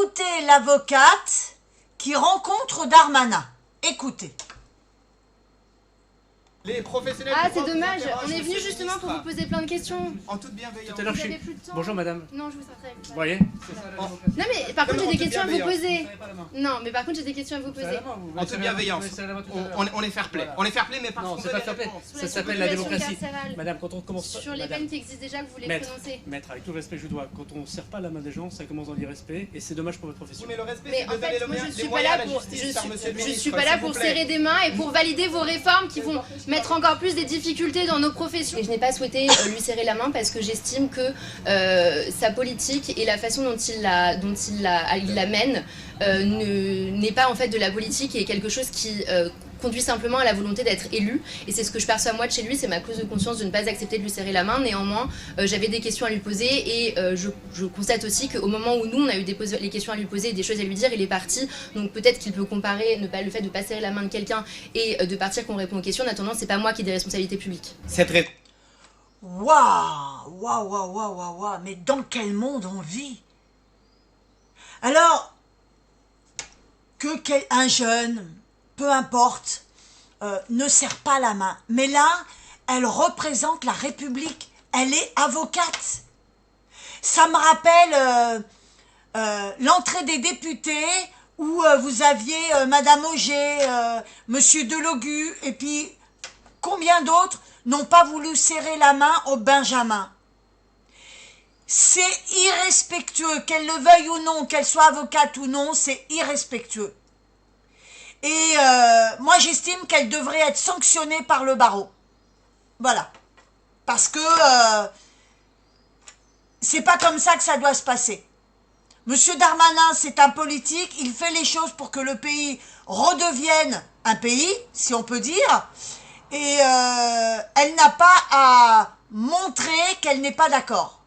écoutez l'avocate qui rencontre Darmanin. Écoutez. Les professionnels. Ah, c'est dommage, on est venu justement pour vous poser plein de questions. En toute bienveillance. Tout à l'heure, Vous je avez suis... plus de temps. Bonjour madame. Non, je vous serai. Vous voyez Non mais par contre j'ai des questions à vous poser. pas la main. Non mais par contre j'ai des questions à vous poser. En toute bienveillance. On est fair play. Voilà. On est fair play, mais pas Non, pour c'est pas fair play. Ça s'appelle la démocratie. Madame, quand on commence... Sur les Madame, peines qui existent déjà que vous voulez maître, prononcer. maître, avec tout le respect que je vous dois, quand on ne serre pas la main des gens, ça commence dans l'irrespect et c'est dommage pour votre Oui, profession. mais le respect, Mais c'est en de donner fait, moi je les suis pas moyens à là la pour, justice, par monsieur le je ministre, suis pas là s'il pour vous plaît. serrer des mains et pour valider vos réformes qui vont mettre encore plus des difficultés dans nos professions. Et je n'ai pas souhaité lui serrer la main parce que j'estime que sa politique et la façon dont il la mène n'est pas en fait de la politique et quelque chose qui conduit simplement à la volonté d'être élu. Et c'est ce que je perçois moi de chez lui, c'est ma clause de conscience de ne pas accepter de lui serrer la main. Néanmoins, j'avais des questions à lui poser et je constate aussi qu'au moment où nous, on a eu les questions à lui poser et des choses à lui dire, il est parti. Donc peut-être qu'il peut comparer le fait de ne pas serrer la main de quelqu'un et de partir qu'on répond aux questions. En attendant, c'est pas moi qui ai des responsabilités publiques. Waouh, waouh, waouh, waouh, waouh, waouh, mais dans quel monde on vit? Alors, un jeune, peu importe, ne serre pas la main. Mais là, elle représente la République. Elle est avocate. Ça me rappelle l'entrée des députés où vous aviez Madame Auger, Monsieur Delogu, et puis combien d'autres n'ont pas voulu serrer la main au Benjamin. C'est irrespectueux, qu'elle le veuille ou non, qu'elle soit avocate ou non, c'est irrespectueux. Et moi j'estime qu'elle devrait être sanctionnée par le barreau. Voilà. Parce que c'est pas comme ça que ça doit se passer. Monsieur Darmanin, c'est un politique, il fait les choses pour que le pays redevienne un pays, si on peut dire. Et elle n'a pas à montrer qu'elle n'est pas d'accord.